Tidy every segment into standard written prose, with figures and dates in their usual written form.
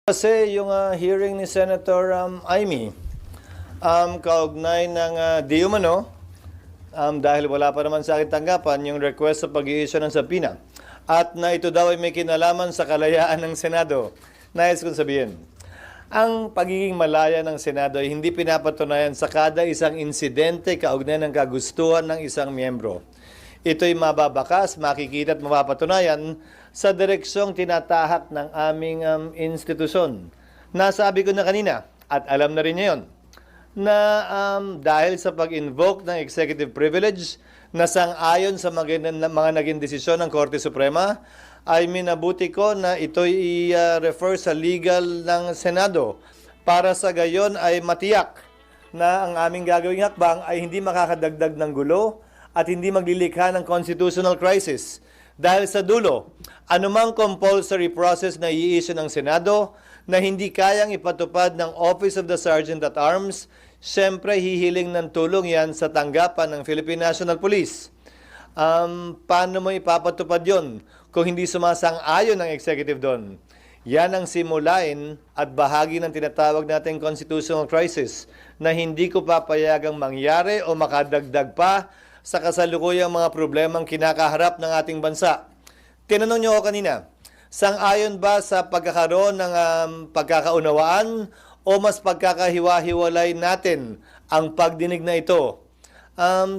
Kasi yung hearing ni Senator Amy, kaugnay ng di umano, dahil wala pa naman sa akin tanggapan yung request sa pag-i-issue ng subpoena. At na ito daw ay may kinalaman sa kalayaan ng Senado. Nais kong sabihin, ang pagiging malaya ng Senado ay hindi pinapatunayan sa kada isang insidente kaugnay ng kagustuhan ng isang miyembro. Ito'y mababakas, makikita at mapapatunayan sa direksyong tinatahak ng aming institusyon. Nasabi ko na kanina, at alam na rin niya yun, na dahil sa pag-invoke ng executive privilege na sang-ayon sa mga naging desisyon ng Korte Suprema, ay minabuti ko na ito'y i-refer sa legal ng Senado para sa gayon ay matiyak na ang aming gagawing hakbang ay hindi makakadagdag ng gulo at hindi maglilikha ng constitutional crisis. Dahil sa dulo, anumang compulsory process na i-issue ng Senado na hindi kayang ipatupad ng Office of the Sergeant at Arms, siyempre hihiling ng tulong yan sa tanggapan ng Philippine National Police. Paano mo ipapatupad yon kung hindi sumasang-ayon ng executive doon? Yan ang simulain at bahagi ng tinatawag nating constitutional crisis na hindi ko papayagang mangyari o makadagdag pa sa kasalukuyang mga problemang kinakaharap ng ating bansa. Tinanong niyo ako kanina, sang-ayon ba sa pagkakaroon ng pagkakaunawaan o mas pagkakahiwa-hiwalay natin ang pagdinig na ito?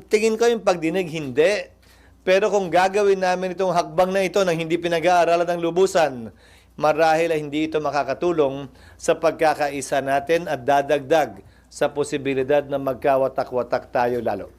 Tingin ko yung pagdinig hindi. Pero kung gagawin namin itong hakbang na ito nang hindi pinag-aaralan ng lubusan, marahil ay hindi ito makakatulong sa pagkakaisa natin at dadagdag sa posibilidad na magkawatak-watak tayo lalo.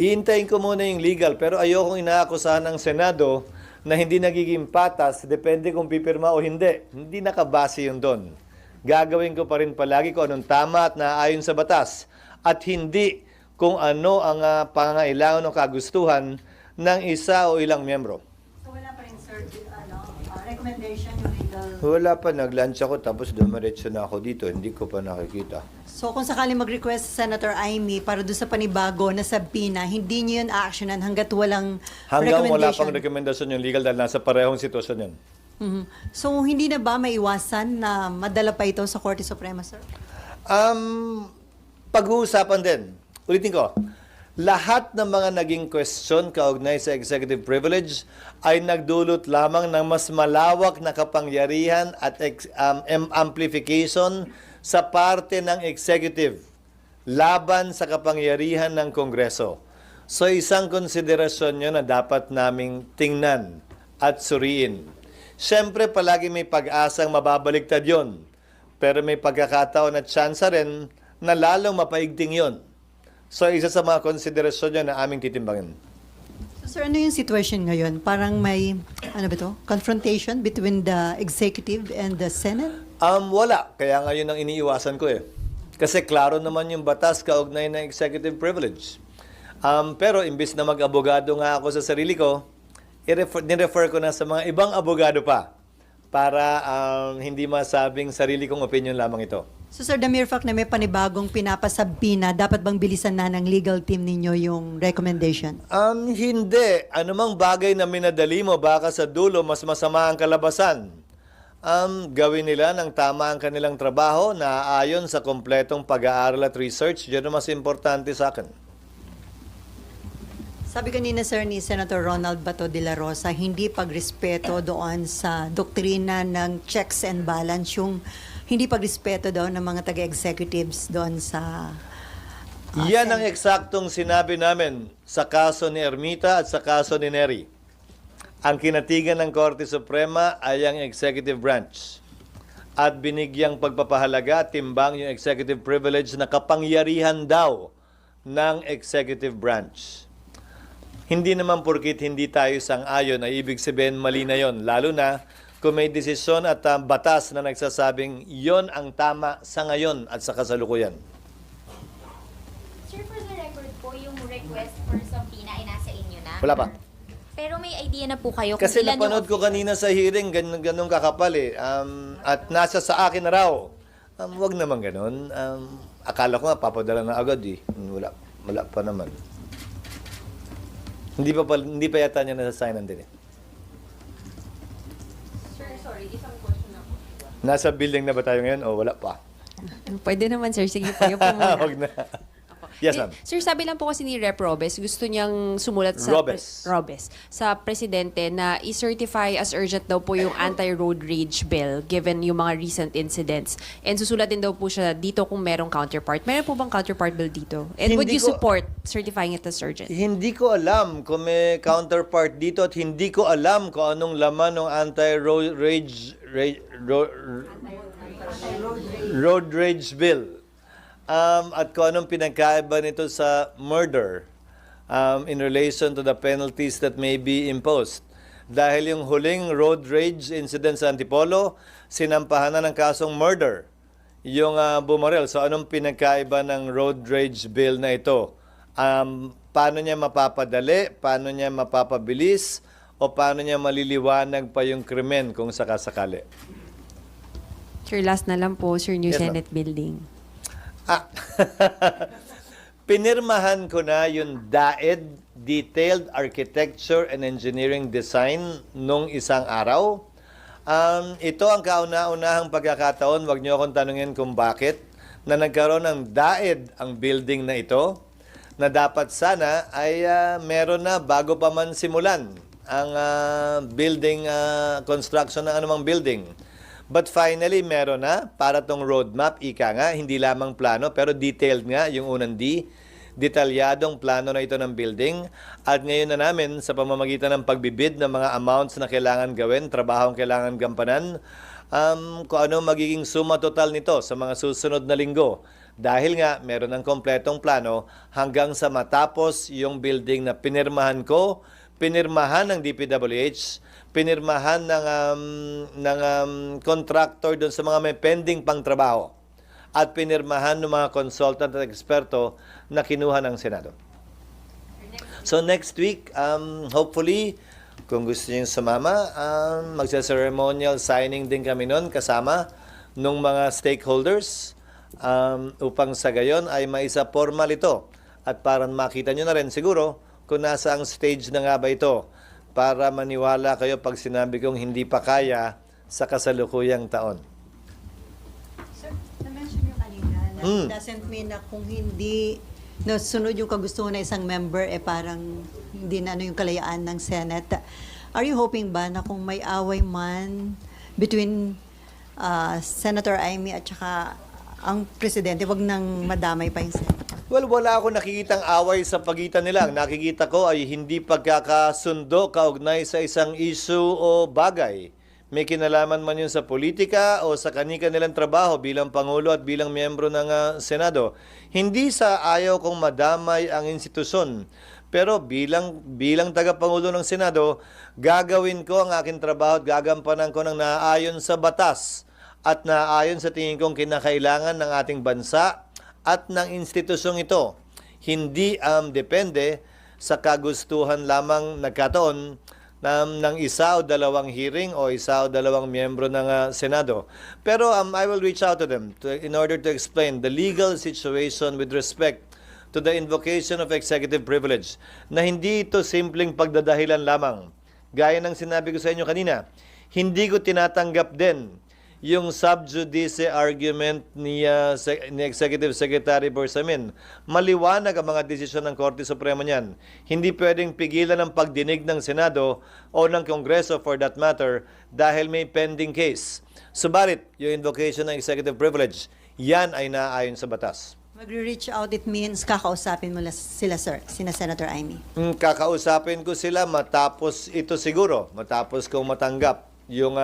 Hihintayin ko muna yung legal, pero ayokong inaakusahan ng Senado na hindi nagiging patas, depende kung pipirma o hindi. Hindi nakabase yun doon. Gagawin ko pa rin palagi kung anong tama at naaayon sa batas, at hindi kung ano ang pangangailangan o kagustuhan ng isa o ilang miyembro. So wala pa rin, sir, recommendation yung legal? Wala pa, nag-lunch ako tapos dumiretso na ako dito, hindi ko pa nakikita. So kung sakaling mag-request si Senator Amy para doon sa panibago na subpoena, hindi niyo yun actionan hanggat walang Hanggang wala recommendation? pang rekomendasyon yung legal dahil nasa parehong sitwasyon yun. So hindi na ba maiwasan na madala pa ito sa Korte Suprema, sir? Pag-uusapan din. Ulitin ko, lahat ng mga naging question kaugnay sa executive privilege ay nagdulot lamang ng mas malawak na kapangyarihan at amplification sa parte ng executive laban sa kapangyarihan ng Kongreso. So isang konsiderasyon yun na dapat naming tingnan at suriin. Siyempre palagi may pag-asang mababaliktad yun, pero may pagkakataon at tsansa rin na lalong mapaigting yun. So isa sa mga konsiderasyon yun na aming titimbangin. So sir, ano yung situation ngayon? Parang may, ano ba to? Confrontation between the executive and the Senate? Wala. Kaya nga yun ang iniiwasan ko eh. Kasi klaro naman yung batas kaugnay ng executive privilege. Pero imbis na mag-abogado nga ako sa sarili ko, nirefer ko na sa mga ibang abogado pa para hindi masabing sarili kong opinion lamang ito. So sir, the mere fact na may panibagong pinapasabina, dapat bang bilisan na ng legal team ninyo yung recommendation? Hindi. Anumang bagay na minadali mo, baka sa dulo mas masama ang kalabasan. Gawin nila ng tama ang kanilang trabaho na ayon sa kompletong pag-aaral at research. Yun ang mas importante sa akin. Sabi kanina, sir, ni Senator Ronald Bato de la Rosa, hindi pagrespeto doon sa doktrina ng checks and balance, yung hindi pagrespeto doon ng mga taga-executives doon sa... Yan ang eksaktong sinabi namin sa kaso ni Ermita at sa kaso ni Neri. Ang kinatigan ng Korte Suprema ay ang executive branch. At binigyang pagpapahalaga at timbang yung executive privilege na kapangyarihan daw ng executive branch. Hindi naman porkit hindi tayo sang-ayon ay ibig sabihin mali na yon. Lalo na kung may desisyon at batas na nagsasabing yon ang tama sa ngayon at sa kasalukuyan. Sir, for the record po, yung request for subpoena ay nasa inyo na? Wala pa. Pero may idea na po kayo kung Kasi ilan napanood ko kanina sa hearing, ganun kakapal eh. At nasa sa akin na raw. Wag naman ganun. Akala ko nga papadala na agad eh. Wala pa naman. Hindi pa yata niya nasa-signan din eh. Sir, sorry, isang question. Nasa building na ba tayo ngayon o wala pa? Pwede naman, sir. Sige po, yun po muna. Wag na. Yes, ma'am. Sir, sabi lang po kasi ni Rep. Robes, gusto niyang sumulat sa Robes. sa presidente na i-certify as urgent daw po yung anti-road rage bill given yung mga recent incidents. And susulat din daw po siya dito kung merong counterpart. Meron po bang counterpart bill dito? And would Hindi you ko- support certifying it as urgent? Hindi ko alam kung may counterpart dito at hindi ko alam kung anong laman ng anti-road rage road rage bill. At kung anong pinagkaiba nito sa murder in relation to the penalties that may be imposed. Dahil yung huling road rage incident sa Antipolo, sinampahan na ng kasong murder yung bumarel. So anong pinagkaiba ng road rage bill na ito? Paano niya mapapadali? Paano niya mapapabilis? O paano niya maliliwanag pa yung krimen kung sakasakali? Sir, last na lang po, Sir, New Yes, ma'am. Senate Building. Pinirmahan ko na yung DAED, Detailed Architecture and Engineering Design, nung isang araw. Ito ang kauna-unahang pagkakataon, wag niyo akong tanungin kung bakit, na nagkaroon ng DAED ang building na ito, na dapat sana ay meron na bago pa man simulan ang building, construction ng anumang building. But finally, meron na para tong roadmap, ika nga, hindi lamang plano, pero detailed nga, yung unang D, detalyadong plano na ito ng building. At ngayon na namin, sa pamamagitan ng pagbibid ng mga amounts na kailangan gawin, trabahong kailangan gampanan, kung ano magiging suma total nito sa mga susunod na linggo. Dahil nga, meron ng kompletong plano hanggang sa matapos yung building na pinirmahan ko, pinirmahan ng DPWH, pinirmahan ng contractor doon sa mga may pending pang trabaho at pinirmahan ng mga consultant at eksperto na kinuha ng Senado. So next week, hopefully, kung gusto niyo sumama, magsa-ceremonial signing din kami noon kasama ng mga stakeholders upang sa gayon ay maisa formal ito. At para makita nyo na rin siguro kung nasa ang stage na nga ba ito para maniwala kayo pag sinabi kong hindi pa kaya sa kasalukuyang taon. Sir, na-mention nyo kanina na it doesn't mean na kung hindi sunod yung kagustuhan ng isang member, parang hindi na yung kalayaan ng Senate. Are you hoping ba na kung may away man between Senator Amy at saka ang presidente, wag nang madamay pa yung Senate? Well, wala akong nakikitang away sa pagitan nila. Ang nakikita ko ay hindi pagkakasundo kaugnay sa isang issue o bagay. May kinalaman man yun sa politika o sa kani-kanilang trabaho bilang Pangulo at bilang miyembro ng Senado. Hindi sa ayaw kong madamay ang institusyon. Pero bilang tagapangulo ng Senado, gagawin ko ang aking trabaho at gagampanan ko ng naaayon sa batas at naaayon sa tingin kong kinakailangan ng ating bansa at ng institusyong ito. Hindi depende sa kagustuhan lamang nagkataon ng isa o dalawang hearing o isa o dalawang miyembro ng Senado. Pero I will reach out to them in order to explain the legal situation with respect to the invocation of executive privilege, na hindi ito simpleng pagdadahilan lamang. Gaya ng sinabi ko sa inyo kanina, hindi ko tinatanggap din yung sub judice argument ni Executive Secretary Bersamin. Maliwanag ang mga desisyon ng Korte Suprema niyan. Hindi pwedeng pigilan ang pagdinig ng Senado o ng Kongreso for that matter dahil may pending case. Subalit, yung invocation ng executive privilege, yan ay naaayon sa batas. Magre-reach out, it means kakausapin mo sila, sir, sina Senator Amy. Kakausapin ko sila matapos ito siguro, matapos kong matanggap yung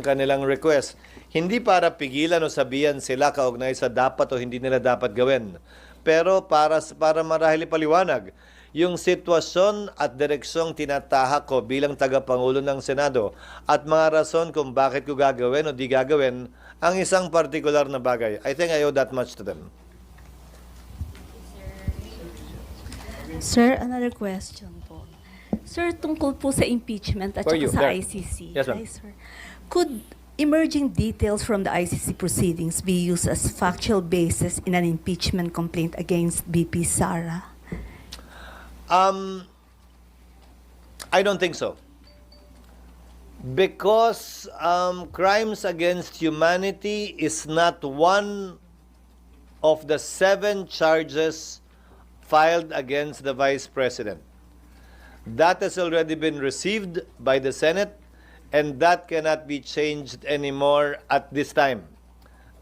kanilang request. Hindi para pigilan o sabihan sila kaugnay sa dapat o hindi nila dapat gawin. Pero para marahil ipaliwanag yung sitwasyon at direksyong tinatahak ko bilang tagapangulo ng Senado at mga rason kung bakit ko gagawin o di gagawin ang isang partikular na bagay. I think I owe that much to them. Sir, another question po. Sir, tungkol po sa impeachment at For saka you, sa there. ICC. Yes, ma'am. Hi, sir. Could emerging details from the ICC proceedings be used as factual basis in an impeachment complaint against BP Sara? I don't think so. Because crimes against humanity is not one of the 7 charges filed against the Vice President. That has already been received by the Senate, and that cannot be changed anymore at this time.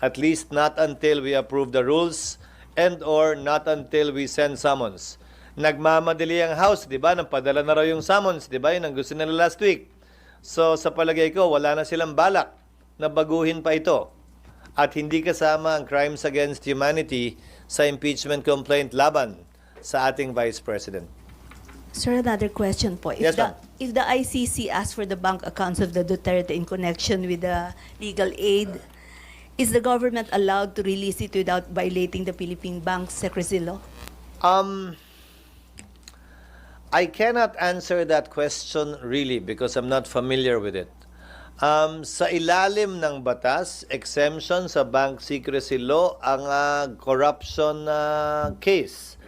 At least not until we approve the rules and or not until we send summons. Nagmamadali ang House, di ba? Nagpadala na raw yung summons, di ba? Yun ang gusto nila last week. So sa palagay ko, wala na silang balak na baguhin pa ito. At hindi kasama ang crimes against humanity sa impeachment complaint laban sa ating Vice President. Sir, another question po. Yes, ma'am. If the ICC asks for the bank accounts of the Duterte in connection with the legal aid, is the government allowed to release it without violating the Philippine Bank Secrecy Law? I cannot answer that question really because I'm not familiar with it. Sa ilalim ng batas, exemption sa bank secrecy law ang corruption case.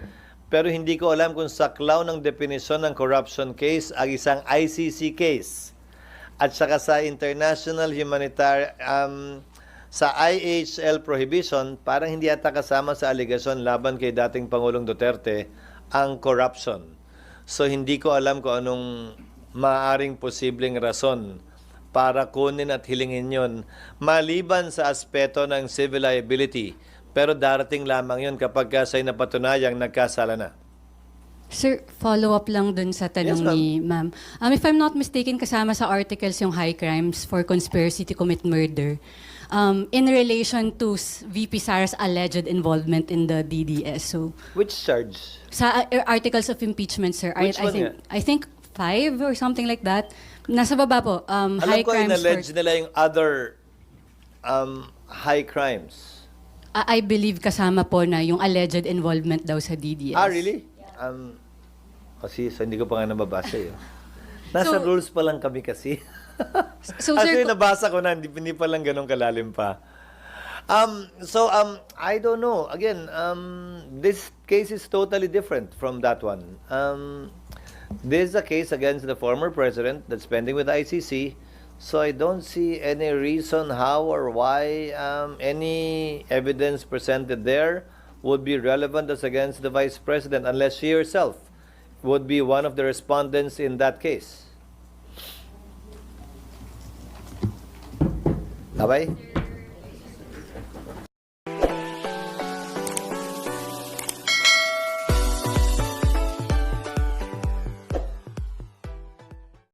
Pero hindi ko alam kung saklaw ng definisyon ng corruption case ang isang ICC case. At saka sa international humanitarian, sa IHL prohibition, parang hindi ata kasama sa aligasyon laban kay dating Pangulong Duterte ang corruption. So hindi ko alam kung anong maaaring posibleng rason para kunin at hilingin yon maliban sa aspeto ng civil liability. Pero darating lamang yon kapag sa'y napatunayang nagkasala na. Sir, follow-up lang dun sa tanong Yes, ma'am. ni ma'am. If I'm not mistaken, kasama sa articles yung high crimes for conspiracy to commit murder. In relation to VP Sara's alleged involvement in the DDS. So, Which charge? sa articles of impeachment, sir, Which one I think 5 or something like that. Nasa baba po, Alam high ko crimes in-allege nila yung other high crimes. I believe kasama po na yung alleged involvement daw sa DDS. Ah, really? Kasi so hindi ko pa nga nababasa yun. Nasa So- rules pa lang kami kasi. So, sir, Actually, nabasa ko na, hindi pa lang ganun kalalim pa. I don't know. Again, this case is totally different from that one. This is a case against the former president that's pending with ICC. So I don't see any reason how or why any evidence presented there would be relevant as against the vice president unless she herself would be one of the respondents in that case. Bye-bye.